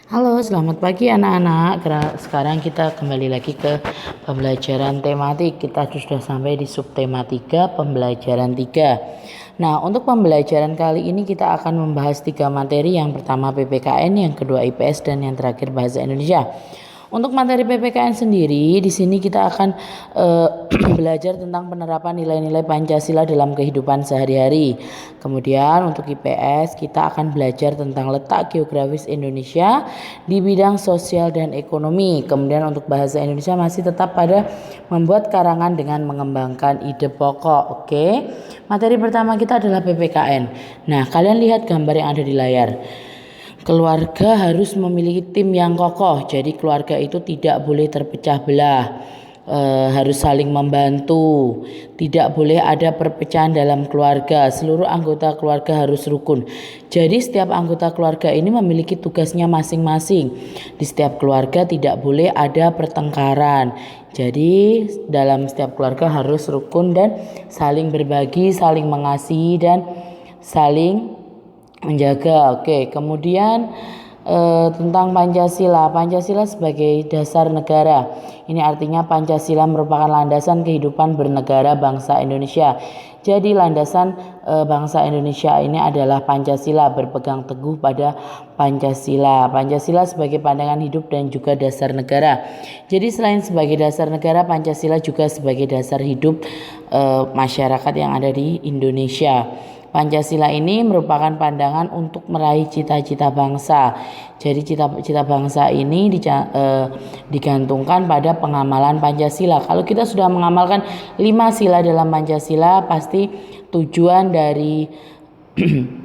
Halo, selamat pagi anak-anak. Sekarang kita kembali lagi ke pembelajaran tematik. Kita sudah sampai di subtema 3, pembelajaran 3. Nah, untuk pembelajaran kali ini kita akan membahas 3 materi. Yang pertama PPKN, yang kedua IPS, dan yang terakhir bahasa Indonesia. Untuk materi PPKN sendiri, di sini kita akan belajar tentang penerapan nilai-nilai Pancasila dalam kehidupan sehari-hari. Kemudian untuk IPS, kita akan belajar tentang letak geografis Indonesia di bidang sosial dan ekonomi. Kemudian untuk bahasa Indonesia masih tetap pada membuat karangan dengan mengembangkan ide pokok. Oke. Materi pertama kita adalah PPKN. Nah, kalian lihat gambar yang ada di layar. Keluarga harus memiliki tim yang kokoh, jadi keluarga itu tidak boleh terpecah belah, harus saling membantu, tidak boleh ada perpecahan dalam keluarga, seluruh anggota keluarga harus rukun. Jadi setiap anggota keluarga ini memiliki tugasnya masing-masing. Di setiap keluarga tidak boleh ada pertengkaran. Jadi dalam setiap keluarga harus rukun dan saling berbagi, saling mengasihi dan saling menjaga. Oke, kemudian tentang Pancasila. Pancasila sebagai dasar negara. Ini artinya Pancasila merupakan landasan kehidupan bernegara bangsa Indonesia. Jadi landasan bangsa Indonesia ini adalah Pancasila, berpegang teguh pada Pancasila. Pancasila sebagai pandangan hidup dan juga dasar negara. Jadi selain sebagai dasar negara, Pancasila juga sebagai dasar hidup masyarakat yang ada di Indonesia. Pancasila ini merupakan pandangan untuk meraih cita-cita bangsa. Jadi cita-cita bangsa ini digantungkan pada pengamalan Pancasila. Kalau kita sudah mengamalkan 5 sila dalam Pancasila, pasti tujuan dari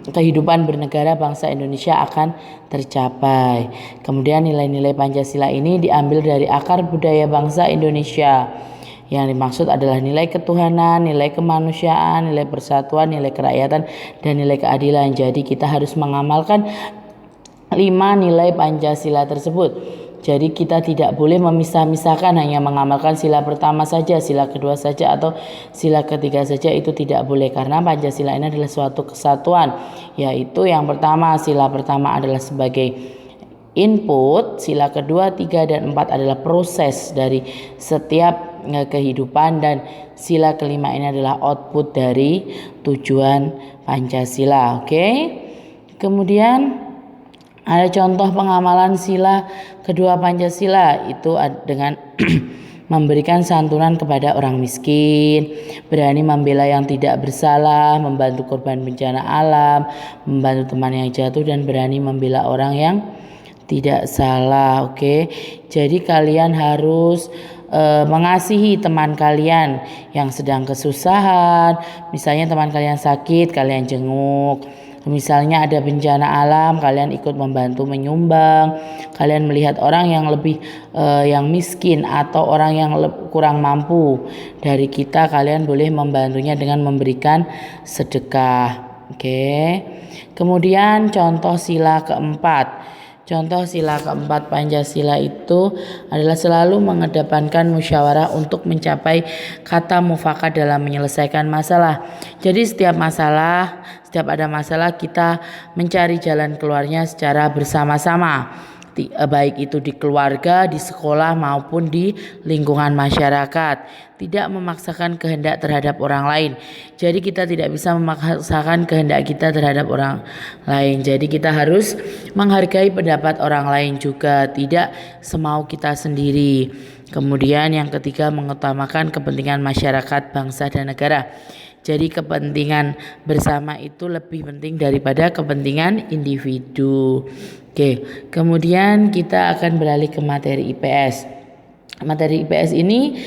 kehidupan bernegara bangsa Indonesia akan tercapai. Kemudian nilai-nilai Pancasila ini diambil dari akar budaya bangsa Indonesia. Yang dimaksud adalah nilai ketuhanan, nilai kemanusiaan, nilai persatuan, nilai kerakyatan, dan nilai keadilan. Jadi kita harus mengamalkan 5 nilai Pancasila tersebut. Jadi kita tidak boleh memisah-misahkan hanya mengamalkan sila pertama saja, sila kedua saja, atau sila ketiga saja. Itu tidak boleh karena Pancasila ini adalah suatu kesatuan. Yaitu yang pertama, sila pertama adalah sebagai input, sila kedua, 3, dan 4 adalah proses dari setiap kehidupan, dan sila kelima ini adalah output dari tujuan Pancasila. Oke. Kemudian ada contoh pengamalan sila kedua Pancasila, itu dengan memberikan santunan kepada orang miskin, berani membela yang tidak bersalah, membantu korban bencana alam, membantu teman yang jatuh, dan berani membela orang yang tidak salah. Oke. Jadi kalian harus mengasihi teman kalian yang sedang kesusahan. Misalnya teman kalian sakit, kalian jenguk. Misalnya ada bencana alam, kalian ikut membantu menyumbang. Kalian melihat orang yang lebih yang miskin atau orang yang kurang mampu dari kita, kalian boleh membantunya dengan memberikan sedekah. Oke. Kemudian contoh sila keempat. Contoh sila keempat Pancasila itu adalah selalu mengedepankan musyawarah untuk mencapai kata mufakat dalam menyelesaikan masalah. Jadi setiap ada masalah kita mencari jalan keluarnya secara bersama-sama. Baik itu di keluarga, di sekolah, maupun di lingkungan masyarakat. Tidak memaksakan kehendak terhadap orang lain. Jadi kita tidak bisa memaksakan kehendak kita terhadap orang lain. Jadi kita harus menghargai pendapat orang lain juga, tidak semau kita sendiri. Kemudian yang ketiga, mengutamakan kepentingan masyarakat, bangsa, dan negara. Jadi kepentingan bersama itu lebih penting daripada kepentingan individu. Oke, kemudian kita akan beralih ke materi IPS. Materi IPS ini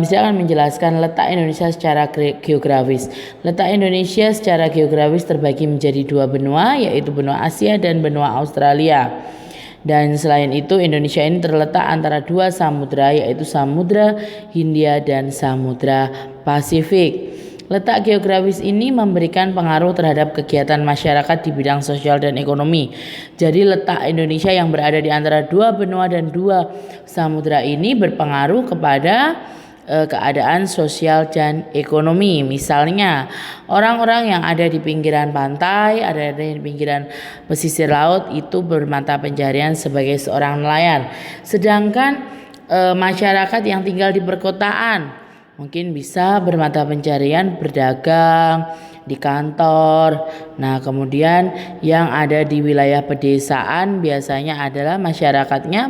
misalkan menjelaskan letak Indonesia secara geografis. Letak Indonesia secara geografis terbagi menjadi 2 benua, yaitu benua Asia dan benua Australia. Dan selain itu Indonesia ini terletak antara 2 samudra, yaitu Samudra Hindia dan Samudra Pasifik. Letak geografis ini memberikan pengaruh terhadap kegiatan masyarakat di bidang sosial dan ekonomi. Jadi letak Indonesia yang berada di antara 2 benua dan 2 samudra ini berpengaruh kepada keadaan sosial dan ekonomi. Misalnya orang-orang yang ada di pinggiran pantai, ada di pinggiran pesisir laut itu bermata pencaharian sebagai seorang nelayan. Sedangkan masyarakat yang tinggal di perkotaan mungkin bisa bermata pencaharian berdagang di kantor. Nah, kemudian yang ada di wilayah pedesaan biasanya adalah masyarakatnya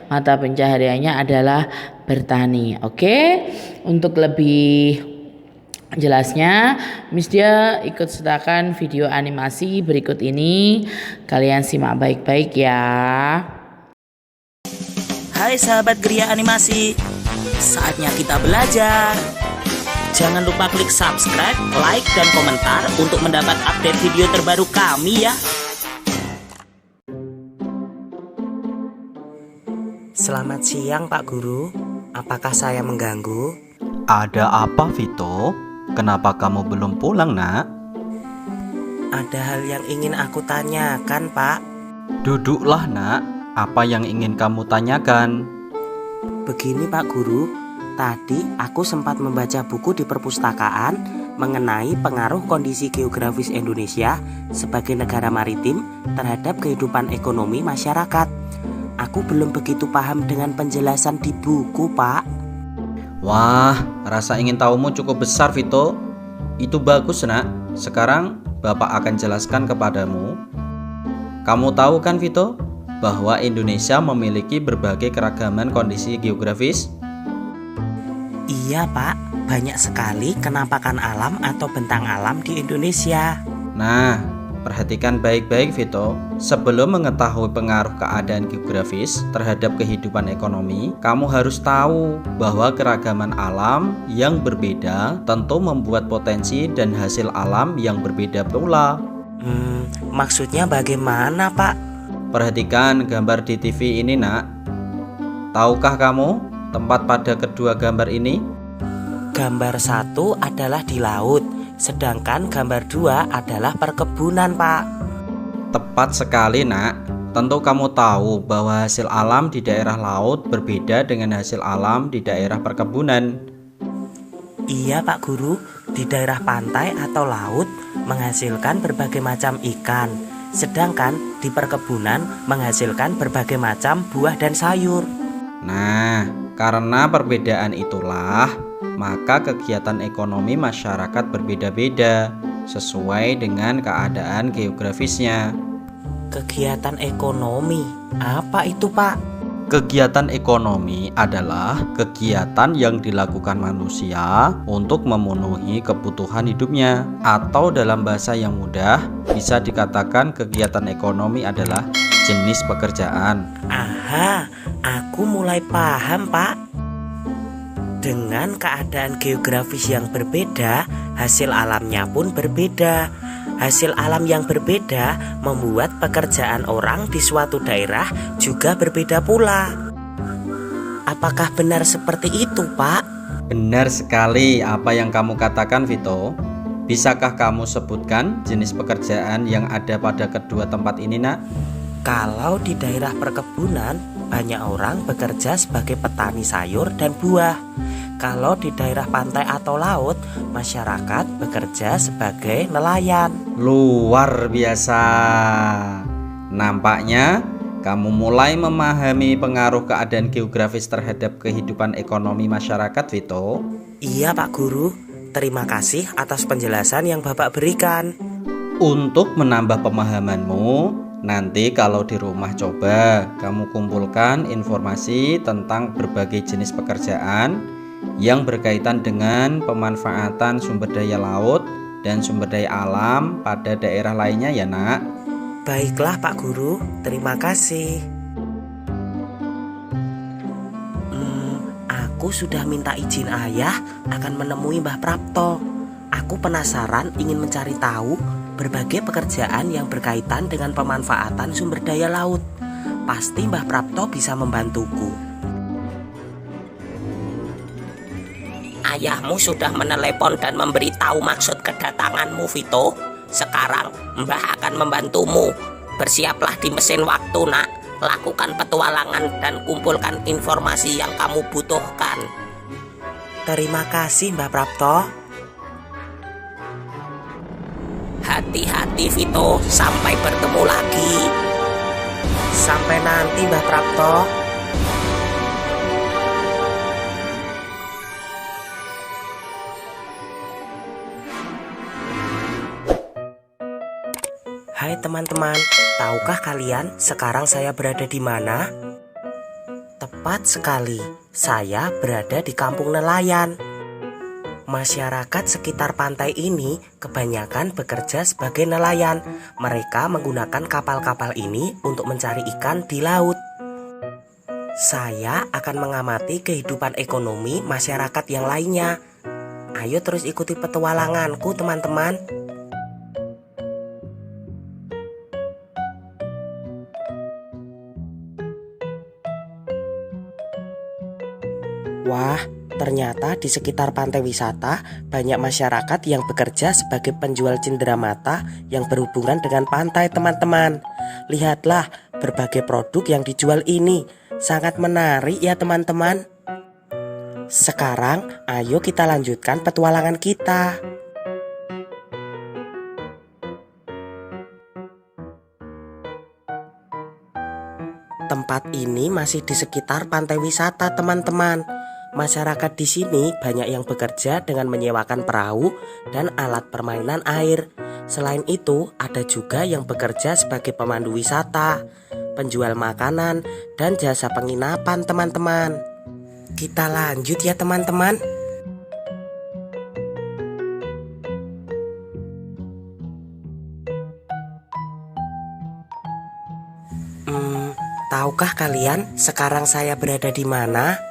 mata pencahariannya adalah bertani. Oke. Untuk lebih jelasnya, Miss Dia ikut sertakan video animasi berikut ini. Kalian simak baik-baik ya. Hai sahabat Gria Animasi, saatnya kita belajar. Jangan lupa klik subscribe, like, dan komentar untuk mendapat update video terbaru kami ya. Selamat siang Pak Guru, apakah saya mengganggu? Ada apa Vito? Kenapa kamu belum pulang nak? Ada hal yang ingin aku tanyakan Pak. Duduklah nak, apa yang ingin kamu tanyakan? Begini Pak Guru, tadi aku sempat membaca buku di perpustakaan mengenai pengaruh kondisi geografis Indonesia sebagai negara maritim terhadap kehidupan ekonomi masyarakat. Aku belum begitu paham dengan penjelasan di buku Pak. Wah, rasa ingin tahumu cukup besar Vito. Itu bagus nak, sekarang Bapak akan jelaskan kepadamu. Kamu tahu kan Vito, bahwa Indonesia memiliki berbagai keragaman kondisi geografis? Iya Pak, banyak sekali kenampakan alam atau bentang alam di Indonesia. Nah, perhatikan baik-baik Vito. Sebelum mengetahui pengaruh keadaan geografis terhadap kehidupan ekonomi, kamu harus tahu bahwa keragaman alam yang berbeda tentu membuat potensi dan hasil alam yang berbeda pula. Maksudnya bagaimana Pak? Perhatikan gambar di TV ini nak. Tahukah kamu tempat pada kedua gambar ini? Gambar 1 adalah di laut, sedangkan gambar 2 adalah perkebunan Pak. Tepat sekali nak. Tentu kamu tahu bahwa hasil alam di daerah laut berbeda dengan hasil alam di daerah perkebunan. Iya Pak Guru, di daerah pantai atau laut menghasilkan berbagai macam ikan, sedangkan di perkebunan menghasilkan berbagai macam buah dan sayur. Nah, karena perbedaan itulah, maka kegiatan ekonomi masyarakat berbeda-beda sesuai dengan keadaan geografisnya. Kegiatan ekonomi, apa itu Pak? Kegiatan ekonomi adalah kegiatan yang dilakukan manusia untuk memenuhi kebutuhan hidupnya, atau dalam bahasa yang mudah bisa dikatakan kegiatan ekonomi adalah jenis pekerjaan. Aha, aku mulai paham Pak. Dengan keadaan geografis yang berbeda, hasil alamnya pun berbeda. Hasil alam yang berbeda membuat pekerjaan orang di suatu daerah juga berbeda pula. Apakah benar seperti itu, Pak? Benar sekali apa yang kamu katakan, Vito. Bisakah kamu sebutkan jenis pekerjaan yang ada pada kedua tempat ini, nak? Kalau di daerah perkebunan, banyak orang bekerja sebagai petani sayur dan buah. Kalau di daerah pantai atau laut, masyarakat bekerja sebagai nelayan. Luar biasa. Nampaknya kamu mulai memahami pengaruh keadaan geografis terhadap kehidupan ekonomi masyarakat, Vito. Iya Pak Guru, terima kasih atas penjelasan yang Bapak berikan. Untuk menambah pemahamanmu, nanti kalau di rumah coba kamu kumpulkan informasi tentang berbagai jenis pekerjaan yang berkaitan dengan pemanfaatan sumber daya laut dan sumber daya alam pada daerah lainnya ya nak. Baiklah Pak Guru, terima kasih. Aku sudah minta izin ayah akan menemui Mbah Prapto. Aku penasaran ingin mencari tahu berbagai pekerjaan yang berkaitan dengan pemanfaatan sumber daya laut. Pasti Mbah Prapto bisa membantuku. Ayahmu sudah menelepon dan memberitahu maksud kedatanganmu, Vito. Sekarang Mbah akan membantumu. Bersiaplah di mesin waktu, nak. Lakukan petualangan dan kumpulkan informasi yang kamu butuhkan. Terima kasih Mbak Prapto. Hati-hati Vito, sampai bertemu lagi. Sampai nanti Mbak Prapto. Hai teman-teman, tahukah kalian sekarang saya berada di mana? Tepat sekali, saya berada di kampung nelayan. Masyarakat sekitar pantai ini kebanyakan bekerja sebagai nelayan. Mereka menggunakan kapal-kapal ini untuk mencari ikan di laut. Saya akan mengamati kehidupan ekonomi masyarakat yang lainnya. Ayo terus ikuti petualanganku teman-teman. Wah, ternyata di sekitar pantai wisata banyak masyarakat yang bekerja sebagai penjual cenderamata yang berhubungan dengan pantai teman-teman. Lihatlah berbagai produk yang dijual ini, sangat menarik ya teman-teman. Sekarang ayo kita lanjutkan petualangan kita. Tempat ini masih di sekitar pantai wisata teman-teman. Masyarakat di sini banyak yang bekerja dengan menyewakan perahu dan alat permainan air. Selain itu, ada juga yang bekerja sebagai pemandu wisata, penjual makanan, dan jasa penginapan teman-teman. Kita lanjut ya teman-teman. Tahukah kalian sekarang saya berada di mana?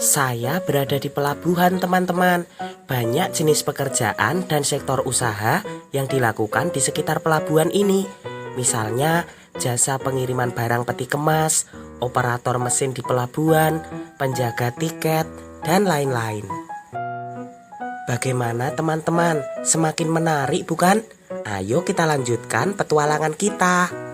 Saya berada di pelabuhan teman-teman. Banyak jenis pekerjaan dan sektor usaha yang dilakukan di sekitar pelabuhan ini. Misalnya jasa pengiriman barang peti kemas, operator mesin di pelabuhan, penjaga tiket, dan lain-lain. Bagaimana teman-teman? Semakin menarik bukan? Ayo kita lanjutkan petualangan kita.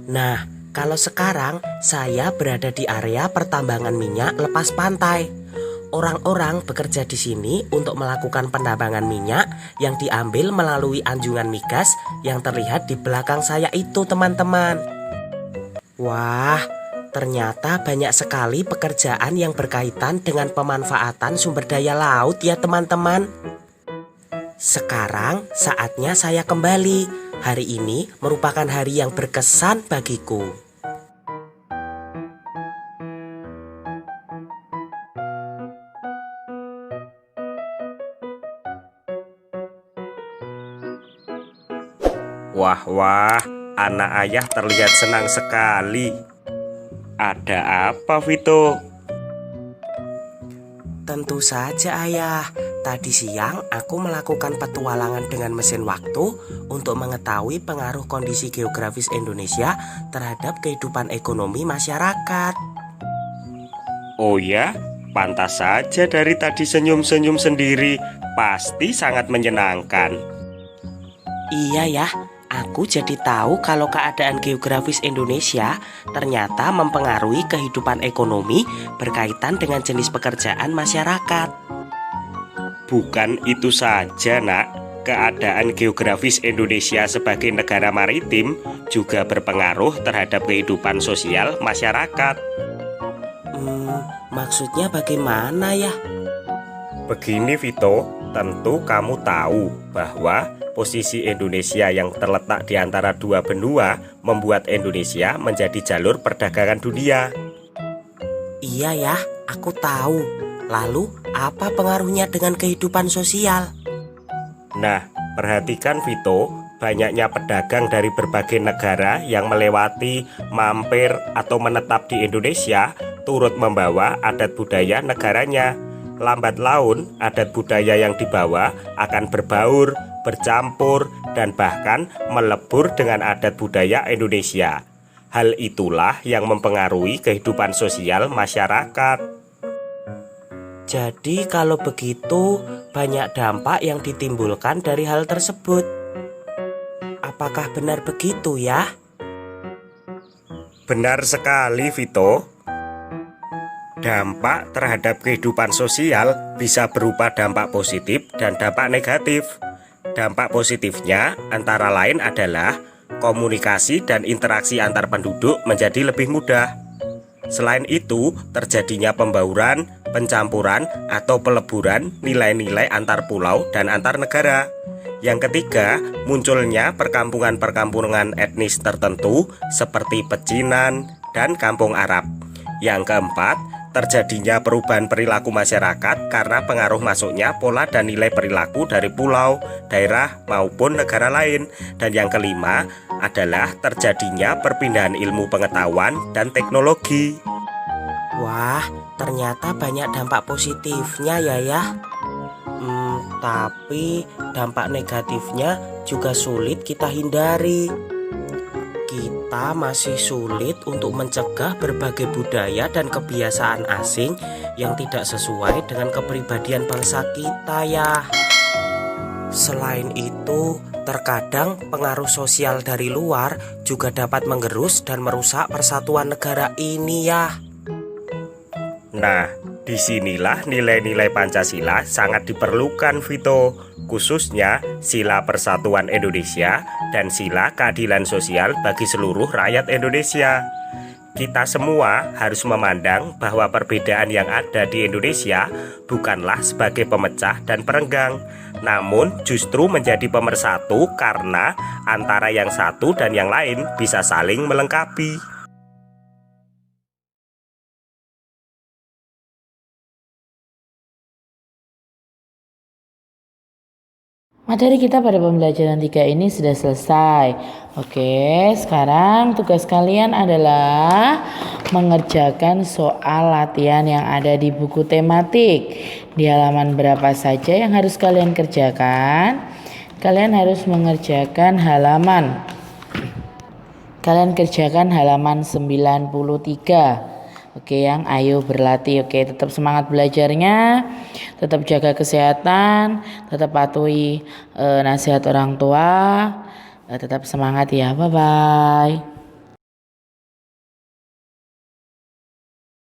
Nah, kalau sekarang saya berada di area pertambangan minyak lepas pantai. Orang-orang bekerja di sini untuk melakukan penambangan minyak yang diambil melalui anjungan migas yang terlihat di belakang saya itu, teman-teman. Wah, ternyata banyak sekali pekerjaan yang berkaitan dengan pemanfaatan sumber daya laut ya, teman-teman. Sekarang saatnya saya kembali. Hari ini merupakan hari yang berkesan bagiku. Wah, anak ayah terlihat senang sekali. Ada apa, Vito? Tentu saja ayah. Tadi siang aku melakukan petualangan dengan mesin waktu untuk mengetahui pengaruh kondisi geografis Indonesia terhadap kehidupan ekonomi masyarakat. Oh ya, pantas saja dari tadi senyum-senyum sendiri. Pasti sangat menyenangkan. Iya ya, aku jadi tahu kalau keadaan geografis Indonesia ternyata mempengaruhi kehidupan ekonomi berkaitan dengan jenis pekerjaan masyarakat. Bukan itu saja, Nak. Keadaan geografis Indonesia sebagai negara maritim juga berpengaruh terhadap kehidupan sosial masyarakat. Maksudnya bagaimana ya? Begini, Vito, tentu kamu tahu bahwa posisi Indonesia yang terletak di antara dua benua membuat Indonesia menjadi jalur perdagangan dunia. Iya ya, aku tahu. Lalu, apa pengaruhnya dengan kehidupan sosial? Nah, perhatikan Vito, banyaknya pedagang dari berbagai negara yang melewati, mampir, atau menetap di Indonesia turut membawa adat budaya negaranya. Lambat laun, adat budaya yang dibawa akan berbaur, bercampur, dan bahkan melebur dengan adat budaya Indonesia. Hal itulah yang mempengaruhi kehidupan sosial masyarakat. Jadi kalau begitu banyak dampak yang ditimbulkan dari hal tersebut. Apakah benar begitu ya? Benar sekali, Vito. Dampak terhadap kehidupan sosial bisa berupa dampak positif dan dampak negatif. Dampak positifnya antara lain adalah komunikasi dan interaksi antar penduduk menjadi lebih mudah. Selain itu, terjadinya pembauran, pencampuran, atau peleburan nilai-nilai antar pulau dan antar negara. Yang ketiga, munculnya perkampungan-perkampungan etnis tertentu seperti pecinan dan kampung Arab. Yang keempat, terjadinya perubahan perilaku masyarakat karena pengaruh masuknya pola dan nilai perilaku dari pulau, daerah, maupun negara lain. Dan yang kelima adalah terjadinya perpindahan ilmu pengetahuan dan teknologi. Wah, ternyata banyak dampak positifnya ya. Tapi dampak negatifnya juga sulit kita hindari. Kita masih sulit untuk mencegah berbagai budaya dan kebiasaan asing yang tidak sesuai dengan kepribadian bangsa kita ya. Selain itu, terkadang pengaruh sosial dari luar juga dapat menggerus dan merusak persatuan negara ini ya. Nah, disinilah nilai-nilai Pancasila sangat diperlukan, Vito. Khususnya sila persatuan Indonesia dan sila keadilan sosial bagi seluruh rakyat Indonesia. Kita semua harus memandang bahwa perbedaan yang ada di Indonesia bukanlah sebagai pemecah dan perenggang, namun justru menjadi pemersatu karena antara yang satu dan yang lain bisa saling melengkapi. Materi kita pada pembelajaran 3 ini sudah selesai. Oke, sekarang tugas kalian adalah mengerjakan soal latihan yang ada di buku tematik. Di halaman berapa saja yang harus kalian kerjakan? Kalian harus mengerjakan halaman. Kalian kerjakan halaman 93. Oke, yang ayo berlatih. Oke, tetap semangat belajarnya, tetap jaga kesehatan, tetap patuhi nasihat orang tua, tetap semangat ya. Bye bye.